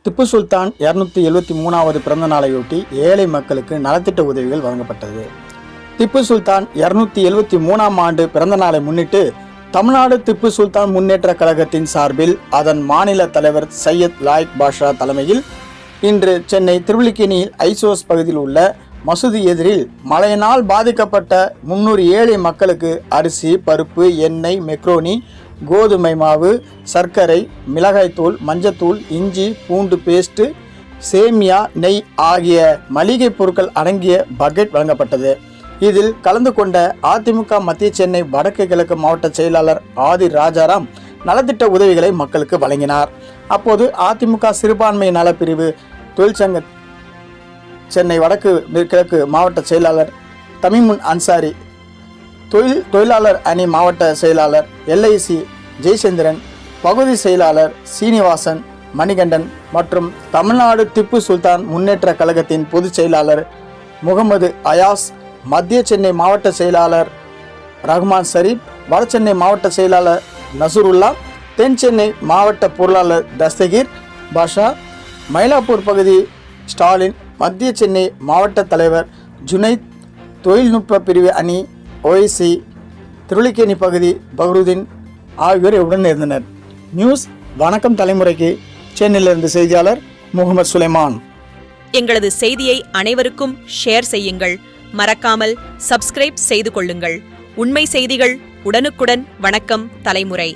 திப்பு சுல்தான் 273வது பிறந்த நாளையொட்டி ஏழை மக்களுக்கு நலத்திட்ட உதவிகள் வழங்கப்பட்டது. திப்பு சுல்தான் 273ஆம் ஆண்டு பிறந்த நாளை முன்னிட்டு தமிழ்நாடு திப்பு சுல்தான் முன்னேற்ற கழகத்தின் சார்பில் அதன் மாநில தலைவர் சையத் லாயிக் பாஷா தலைமையில் இன்று சென்னை திருவல்லிக்கேணியில் ஐசோஸ் பகுதியில் உள்ள மசூதி எதிரில் மழையினால் பாதிக்கப்பட்ட 300 ஏழை மக்களுக்கு அரிசி, பருப்பு, எண்ணெய், மெக்ரோனி, கோதுமை மாவு, சர்க்கரை, மிளகாய்த்தூள், மஞ்சத்தூள், இஞ்சி, பூண்டு பேஸ்ட்டு, சேமியா, நெய் ஆகிய மளிகை பொருட்கள் அடங்கிய பக்கெட் வழங்கப்பட்டது. இதில் கலந்து கொண்ட அதிமுக மத்திய சென்னை வடக்கு கிழக்கு மாவட்ட செயலாளர் ஆதி ராஜாராம் நலத்திட்ட உதவிகளை மக்களுக்கு வழங்கினார். அப்போது அதிமுக சிறுபான்மை நலப்பிரிவு தொழிற்சங்க சென்னை வடக்கு கிழக்கு மாவட்ட செயலாளர் தமிமுன் அன்சாரி, தொழிலாளர் அணி மாவட்ட செயலாளர் LIC ஜெயச்சந்திரன், பகுதி செயலாளர் சீனிவாசன், மணிகண்டன் மற்றும் தமிழ்நாடு திப்பு சுல்தான் முன்னேற்ற கழகத்தின் பொதுச் செயலாளர் முகமது அயாஸ், மத்திய சென்னை மாவட்ட செயலாளர் ரஹ்மான் ஷரீப், வட சென்னை மாவட்ட செயலாளர் நசருல்லா, தென் சென்னை மாவட்ட பொருளாளர் தஸ்தகீர் பாஷா, மயிலாப்பூர் பகுதி ஸ்டாலின், மத்திய சென்னை மாவட்ட தலைவர் ஜுனைத், தொழில்நுட்ப பிரிவு அணி OIC, திருவல்லிக்கேணி பகுதி பஹ்ருதீன் ஆகியோர் உடன் இருந்தனர். நியூஸ் வணக்கம் தலைமுறைக்கு சென்னையிலிருந்து செய்தியாளர் முகமது சுலைமான். எங்களது செய்தியை அனைவருக்கும் ஷேர் செய்யுங்கள். மறக்காமல் சப்ஸ்கிரைப் செய்து கொள்ளுங்கள். உண்மை செய்திகள் உடனுக்குடன். வணக்கம் தலைமுறை.